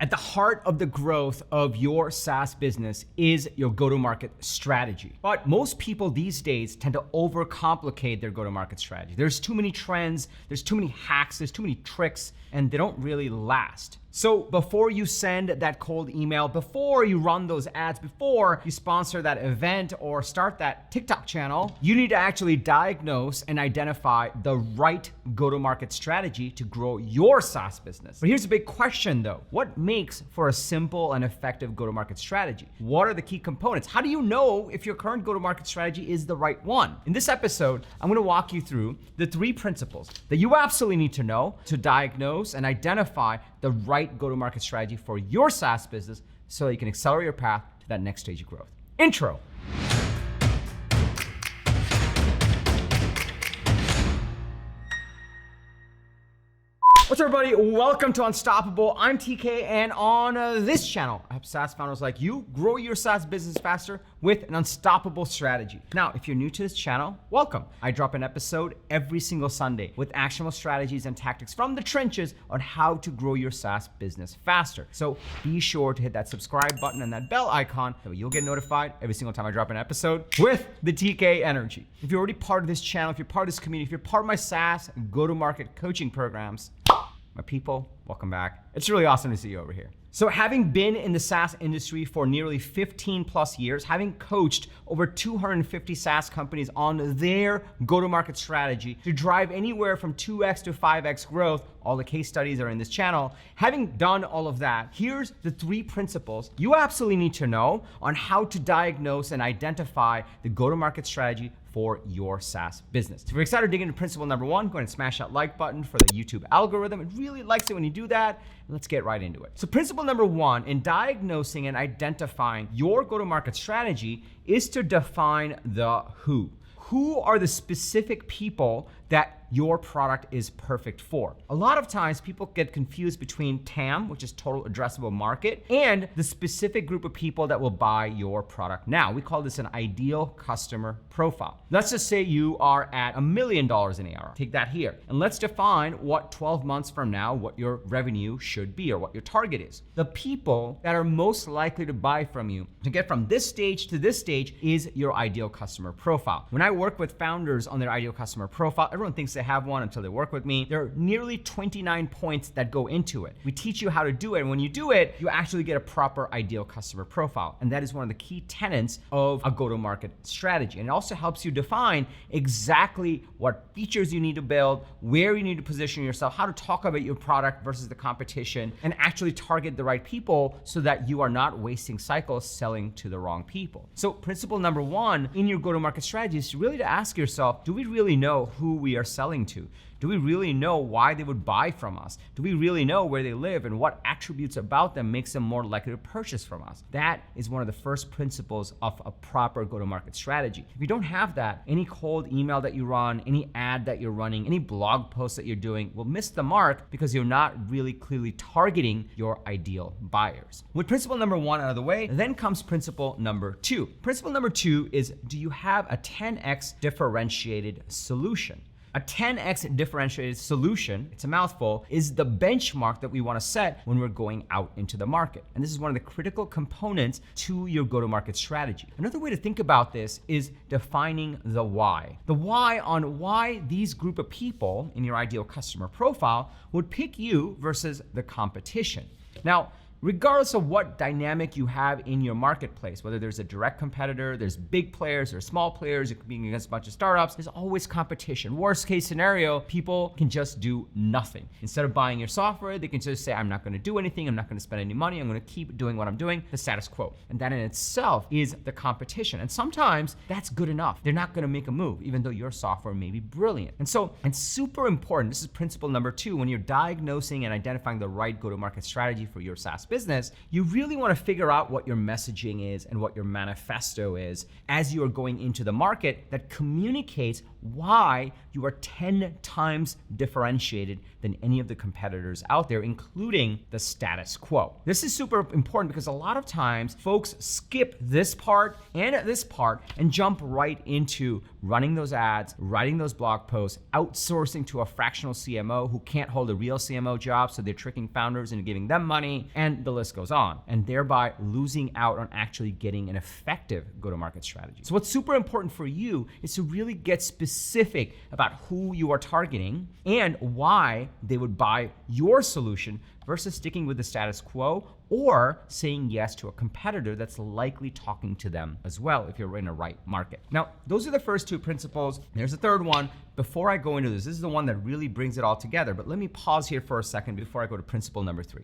At the heart of the growth of your SaaS business is your go-to-market strategy. But most people these days tend to overcomplicate their go-to-market strategy. There's too many trends, there's too many hacks, there's too many tricks, and they don't really last. So before you send that cold email, before you run those ads, before you sponsor that event or start that TikTok channel, you need to actually diagnose and identify the right go-to-market strategy to grow your SaaS business. But here's a big question though. What makes for a simple and effective go-to-market strategy? What are the key components? How do you know if your current go-to-market strategy is the right one? In this episode, I'm gonna walk you through the 3 principles that you absolutely need to know to diagnose and identify the right go-to-market strategy for your SaaS business so that you can accelerate your path to that next stage of growth. Intro. What's up, everybody? Welcome to Unstoppable. I'm TK, and on this channel, I help SaaS founders like you grow your SaaS business faster with an unstoppable strategy. Now, if you're new to this channel, welcome. I drop an episode every single Sunday with actionable strategies and tactics from the trenches on how to grow your SaaS business faster. So be sure to hit that subscribe button and that bell icon so you'll get notified every single time I drop an episode with the TK energy. If you're already part of this channel, if you're part of this community, if you're part of my SaaS go-to-market coaching programs, my people, welcome back. It's really awesome to see you over here. So having been in the SaaS industry for nearly 15 plus years, having coached over 250 SaaS companies on their go-to-market strategy to drive anywhere from 2x to 5x growth, all the case studies are in this channel. Having done all of that, here's the 3 principles you absolutely need to know on how to diagnose and identify the go-to-market strategy for your SaaS business. If you're excited to dig into principle number 1, go ahead and smash that like button for the YouTube algorithm. It really likes it when you do that. Let's get right into it. So principle number 1 in diagnosing and identifying your go-to-market strategy is to define the who. Who are the specific people that your product is perfect for? A lot of times people get confused between TAM, which is total addressable market, and the specific group of people that will buy your product now. We call this an ideal customer profile. Let's just say you are at $1 million in ARR. Take that here. And let's define what 12 months from now, what your revenue should be or what your target is. The people that are most likely to buy from you to get from this stage to this stage is your ideal customer profile. When I work with founders on their ideal customer profile, everyone thinks they have one until they work with me. There are nearly 29 points that go into it. We teach you how to do it, and when you do it, you actually get a proper ideal customer profile. And that is one of the key tenets of a go-to-market strategy. And it also helps you define exactly what features you need to build, where you need to position yourself, how to talk about your product versus the competition, and actually target the right people so that you are not wasting cycles selling to the wrong people. So principle number 1 in your go-to-market strategy is really to ask yourself, do we really know who we are selling to? Do we really know why they would buy from us? Do we really know where they live and what attributes about them makes them more likely to purchase from us? That is one of the first principles of a proper go-to-market strategy. If you don't have that, any cold email that you run, any ad that you're running, any blog post that you're doing will miss the mark because you're not really clearly targeting your ideal buyers. With principle number 1 out of the way, then comes principle number 2. Principle number 2 is, do you have a 10x differentiated solution? A 10x differentiated solution, it's a mouthful, is the benchmark that we want to set when we're going out into the market. And this is one of the critical components to your go-to-market strategy. Another way to think about this is defining the why. The why on why these group of people in your ideal customer profile would pick you versus the competition. Now, regardless of what dynamic you have in your marketplace, whether there's a direct competitor, there's big players, there's small players, you're competing against a bunch of startups, there's always competition. Worst case scenario, people can just do nothing. Instead of buying your software, they can just say, I'm not gonna do anything, I'm not gonna spend any money, I'm gonna keep doing what I'm doing, the status quo. And that in itself is the competition. And sometimes that's good enough. They're not gonna make a move, even though your software may be brilliant. And so it's super important, this is principle number 2, when you're diagnosing and identifying the right go-to-market strategy for your SaaS business, you really want to figure out what your messaging is and what your manifesto is as you are going into the market that communicates why you are 10 times differentiated than any of the competitors out there, including the status quo. This is super important because a lot of times folks skip this part and jump right into running those ads, writing those blog posts, outsourcing to a fractional CMO who can't hold a real CMO job, so they're tricking founders into giving them money, and the list goes on, and thereby losing out on actually getting an effective go-to-market strategy. So what's super important for you is to really get specific about who you are targeting and why they would buy your solution versus sticking with the status quo or saying yes to a competitor that's likely talking to them as well if you're in a right market. Now, those are the first two principles. There's a third one. Before I go into this is the one that really brings it all together, but let me pause here for a second before I go to principle number 3.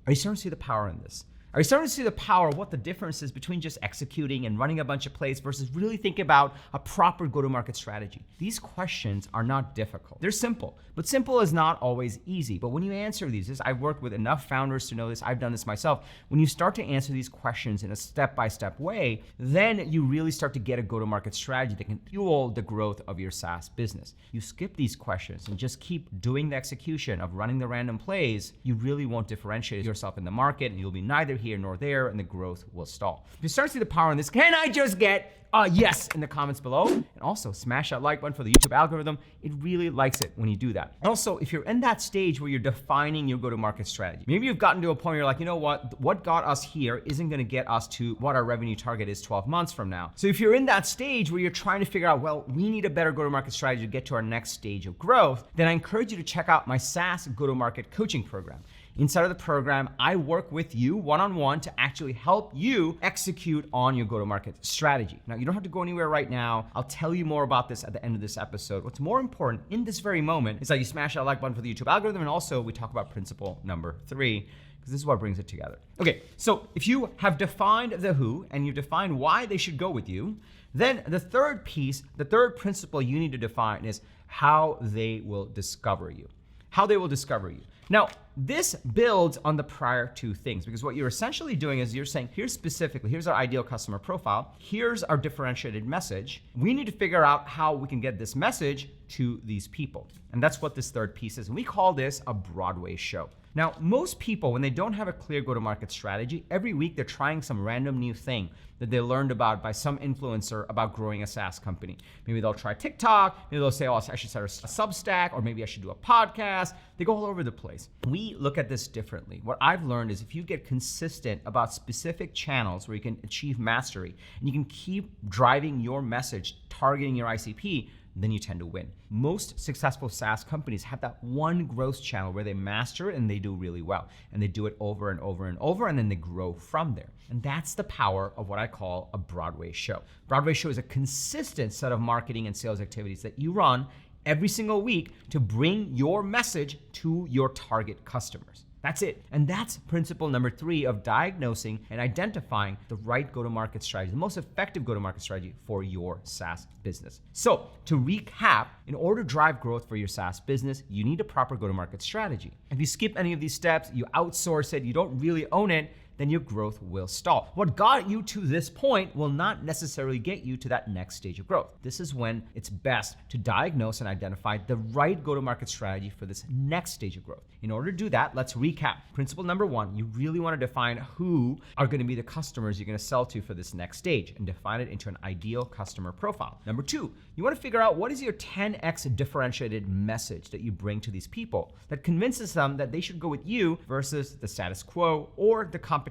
Are you starting to see the power in this? Are you starting to see the power of what the difference is between just executing and running a bunch of plays versus really thinking about a proper go-to-market strategy? These questions are not difficult. They're simple, but simple is not always easy. But when you answer these, I've worked with enough founders to know this, I've done this myself. When you start to answer these questions in a step-by-step way, then you really start to get a go-to-market strategy that can fuel the growth of your SaaS business. You skip these questions and just keep doing the execution of running the random plays, you really won't differentiate yourself in the market, and you'll be neither here nor there, and the growth will stall. If you start to see the power in this, can I just get a yes in the comments below? And also smash that like button for the YouTube algorithm. It really likes it when you do that. Also, if you're in that stage where you're defining your go-to-market strategy, maybe you've gotten to a point where you're like, you know what got us here isn't gonna get us to what our revenue target is 12 months from now. So if you're in that stage where you're trying to figure out, well, we need a better go-to-market strategy to get to our next stage of growth, then I encourage you to check out my SaaS go-to-market coaching program. Inside of the program, I work with you one-on-one to actually help you execute on your go-to-market strategy. Now, you don't have to go anywhere right now. I'll tell you more about this at the end of this episode. What's more important in this very moment is that you smash that like button for the YouTube algorithm, and also we talk about principle number 3, because this is what brings it together. Okay, so if you have defined the who and you've defined why they should go with you, then the third piece, the third principle you need to define is how they will discover you. How they will discover you. Now, this builds on the prior two things, because what you're essentially doing is you're saying, here's our ideal customer profile, here's our differentiated message. We need to figure out how we can get this message to these people. And that's what this third piece is. And we call this a Broadway show. Now, most people, when they don't have a clear go-to-market strategy, every week they're trying some random new thing that they learned about by some influencer about growing a SaaS company. Maybe they'll try TikTok, maybe they'll say, oh, I should start a Substack, or maybe I should do a podcast. They go all over the place. We look at this differently. What I've learned is if you get consistent about specific channels where you can achieve mastery, and you can keep driving your message, targeting your ICP, then you tend to win. Most successful SaaS companies have that one growth channel where they master it and they do really well. And they do it over and over and over, and then they grow from there. And that's the power of what I call a Broadway show. Broadway show is a consistent set of marketing and sales activities that you run every single week to bring your message to your target customers. That's it. And that's principle number 3 of diagnosing and identifying the right go-to-market strategy, the most effective go-to-market strategy for your SaaS business. So to recap, in order to drive growth for your SaaS business, you need a proper go-to-market strategy. If you skip any of these steps, you outsource it, you don't really own it, then your growth will stall. What got you to this point will not necessarily get you to that next stage of growth. This is when it's best to diagnose and identify the right go-to-market strategy for this next stage of growth. In order to do that, let's recap. Principle number 1, you really want to define who are going to be the customers you're going to sell to for this next stage and define it into an ideal customer profile. Number 2, you want to figure out what is your 10x differentiated message that you bring to these people that convinces them that they should go with you versus the status quo or the competition.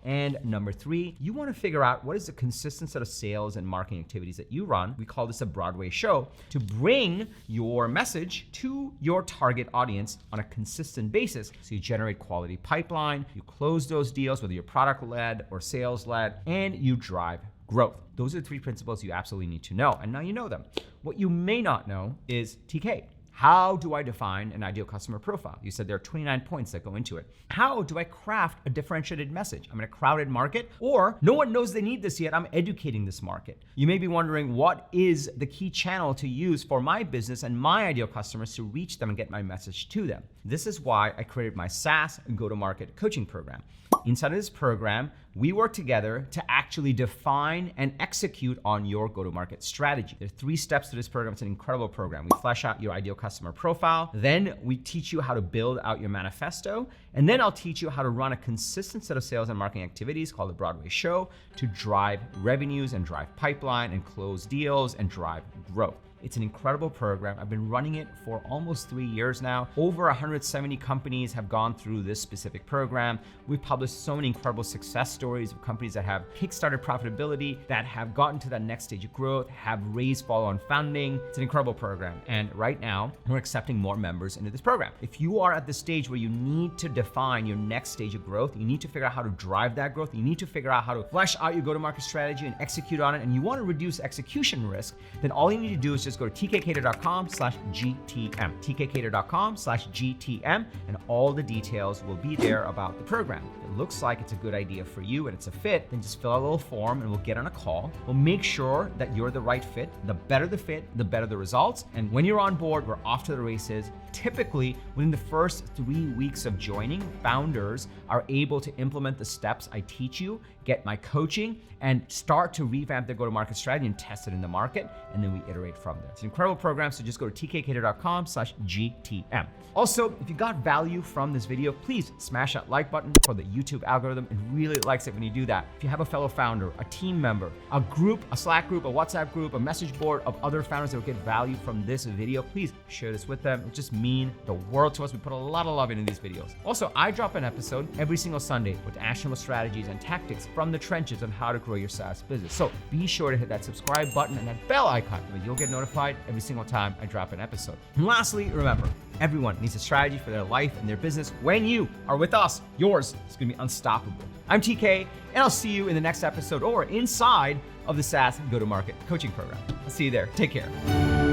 And number 3, you want to figure out what is the consistent set of sales and marketing activities that you run. We call this a Broadway show, to bring your message to your target audience on a consistent basis. So you generate quality pipeline, you close those deals, whether you're product-led or sales-led, and you drive growth. Those are the 3 principles you absolutely need to know. And now you know them. What you may not know is TK. How do I define an ideal customer profile? You said there are 29 points that go into it. How do I craft a differentiated message? I'm in a crowded market, or no one knows they need this yet. I'm educating this market. You may be wondering, what is the key channel to use for my business and my ideal customers to reach them and get my message to them? This is why I created my SaaS go-to-market coaching program. Inside of this program, we work together to actually define and execute on your go-to-market strategy. There are 3 steps to this program. It's an incredible program. We flesh out your ideal customer profile. Then we teach you how to build out your manifesto. And then I'll teach you how to run a consistent set of sales and marketing activities called the Broadway Show to drive revenues and drive pipeline and close deals and drive growth. It's an incredible program. I've been running it for almost 3 years now. Over 170 companies have gone through this specific program. We've published so many incredible success stories of companies that have kickstarted profitability, that have gotten to that next stage of growth, have raised follow-on funding. It's an incredible program. And right now, we're accepting more members into this program. If you are at the stage where you need to define your next stage of growth, you need to figure out how to drive that growth, you need to figure out how to flesh out your go-to-market strategy and execute on it, and you want to reduce execution risk, then all you need to do is just go to tkkader.com/GTM, tkkader.com/GTM, and all the details will be there about the program. If it looks like it's a good idea for you and it's a fit, then just fill out a little form and we'll get on a call. We'll make sure that you're the right fit. The better the fit, the better the results. And when you're on board, we're off to the races. Typically, within the first 3 weeks of joining, founders are able to implement the steps I teach you, get my coaching, and start to revamp their go-to-market strategy and test it in the market, and then we iterate from there. It's an incredible program, so just go to tkkader.com/GTM. Also, if you got value from this video, please smash that like button for the YouTube algorithm. It really likes it when you do that. If you have a fellow founder, a team member, a group, a Slack group, a WhatsApp group, a message board of other founders that will get value from this video, please share this with them. It just means the world to us. We put a lot of love into these videos. Also, I drop an episode every single Sunday with actionable strategies and tactics from the trenches on how to grow your SaaS business. So be sure to hit that subscribe button and that bell icon, because you'll get notified every single time I drop an episode. And lastly, remember, everyone needs a strategy for their life and their business. When you are with us, yours is gonna be unstoppable. I'm TK, and I'll see you in the next episode or inside of the SaaS Go-to-Market Coaching Program. I'll see you there. Take care.